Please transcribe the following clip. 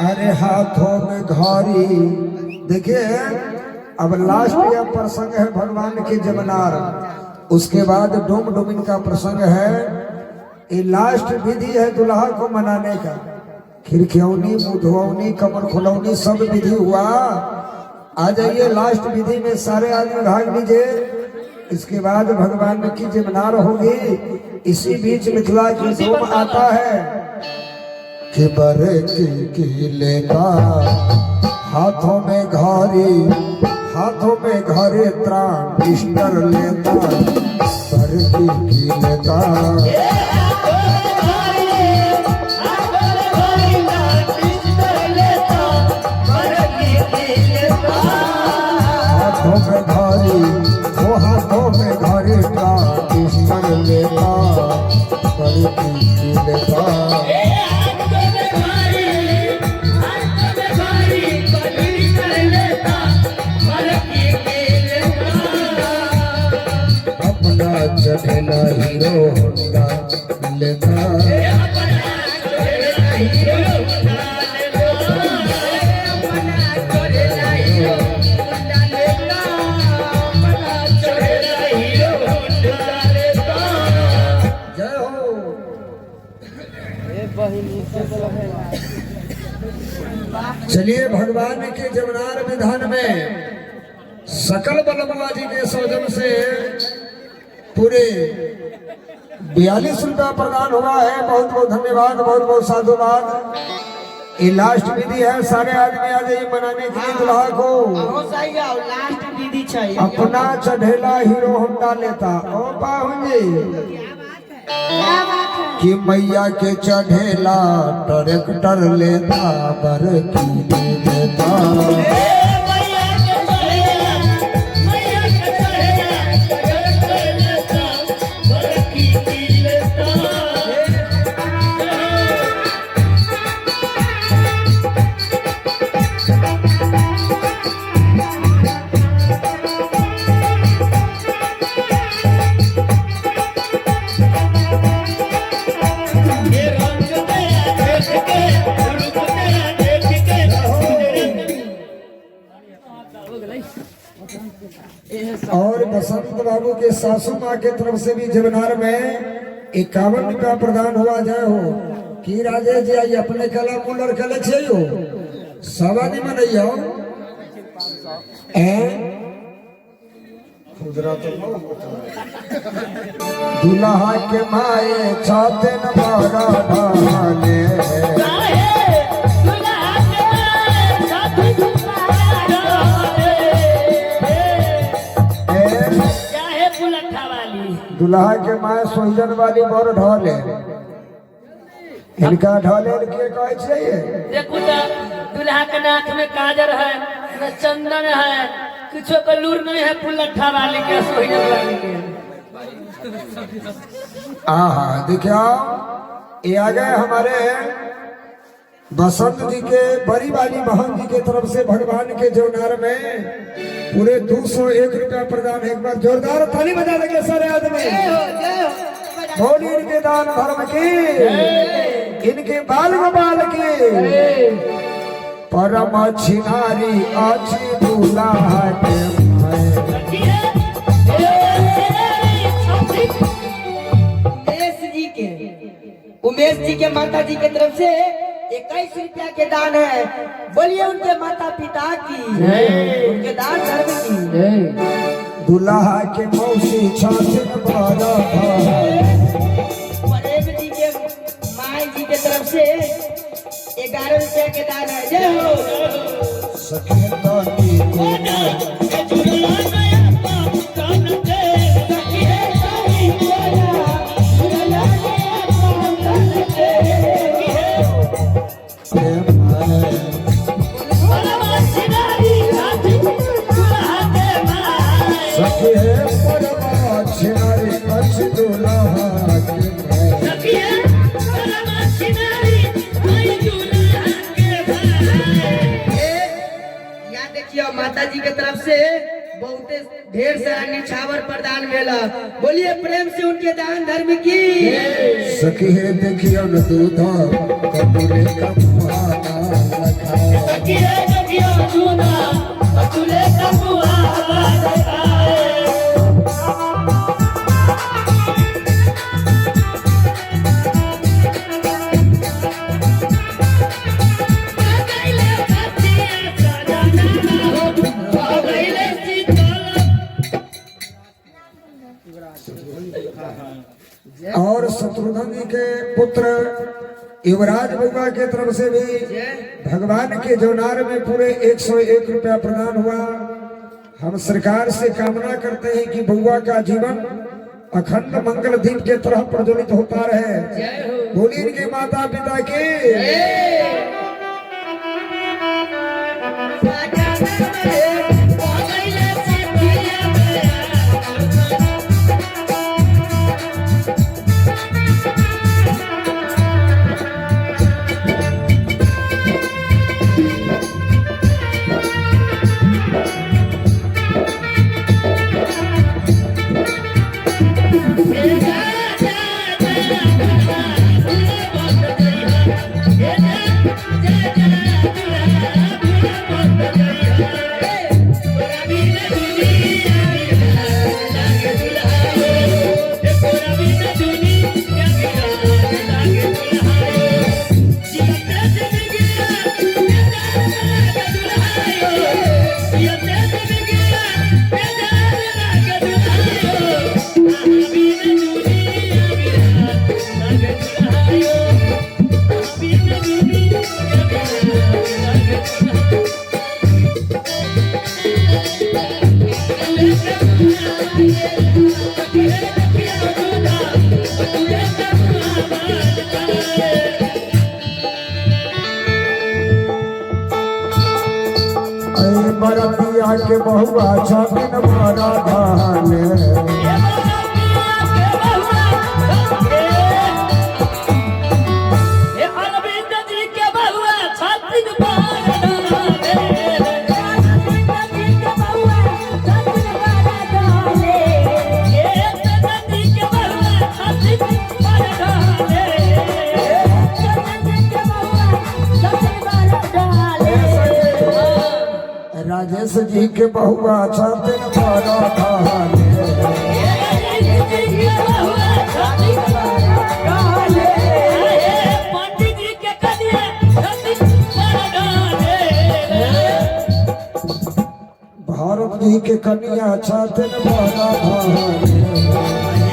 अरे हाथों में घड़ी। देखिए अब लास्ट यह प्रसंग है भगवान के जमनार, उसके बाद डोम डोमिन का प्रसंग है। ये लास्ट विधि है दुल्हा को मनाने का। खिड़कियौनी, मुधवौनी, कमर खुलौनी सब विधि हुआ। आ जाइए लास्ट विधि में सारे आदमी भाग लीजिए। इसके बाद भगवान की जमनार होगी। इसी बीच मिथिला की धूम आता है कि बरे की लेता हाथों में घड़ी, हाथों में घरे त्राण बिस्तर लेता, बरे की लेता हाथों में घड़ी, वो हाथों में घरे त्राण बिस्तर लेता, बरे की लेता। चढ़ेला हीरो होंडा लेता, जय हो। चलिए भगवान के जमनार विधान में सकल बलमुआ जी के सौजन से पूरे 42 रुपया प्रदान हुआ है। बहुत बहुत धन्यवाद, बहुत बहुत साधुवाद। ये लास्ट विधि है। सारे आदमी आ जाइए मनाने के लिए दुल्हा को। लास्ट विधि चाहिए। अपना चढ़ेला हीरो होंडा लेता ओ पाहुंजी कि मैया के चढ़ेला ट्रैक्टर लेता, बर की लेता। और बसंत बाबू के सासू माँ के तरफ से भी जमनार में 51 रुपया प्रदान हुआ। जय हो कि राजे जी आई अपने कला मुलर कले छे हो सवा नहीं मनइयो खुदरा तो दुल्हा के माए छाते न बारा ढाले दुल्हा के माए सोहजन वाली बर ढोले इनका ढोले के कहे चाहिए। देखो तो दुल्हा के नाक में काजर है, न चंदन है, कुछ का लूर नहीं है। पुलट्ठा वाली के सोहजन वाली के देखियो ये आ गए हमारे बसंत जी के बड़ी वाली बहन जी के तरफ से भगवान के जमनार में पूरे 201 रुपया प्रदान। एक बार जोरदार ताली बजा देंगे सारे आदमी। बोलिए इनके दान धर्म की, इनके बाल बाल की। परम अच्छी नारी अच्छी दूल्हा के उमेश जी के माता जी के तरफ से 21 रुपया के दान है। बोलिए उनके माता पिता की, उनके दान धर्म की। दुल्हा के मौसी छाछन बारा प्रेम जी के माई जी के तरफ से 11 रुपया के दान है। जय हो सखियता की माता जी के तरफ से बहुत ढेर सारा निछावर प्रदान भेला। बोलिए प्रेम से उनके दान धर्म की। सखी देखियो न दूधा कपूरे का और शत्रुघ्न जी के पुत्र युवराज बउआ के तरफ से भी भगवान के जौनार में पूरे 101 रुपया प्रदान हुआ। हम सरकार से कामना करते हैं कि बउआ का जीवन अखंड मंगल दीप के तरह प्रज्वलित होता रहे। बोलिए इनके माता पिता के। बरतिया के बहुआ छबिन बड़ा धान राजेश जी के बहुआ छबिन बड़ा धान भारत जी के कन्या छबिन बड़ा धान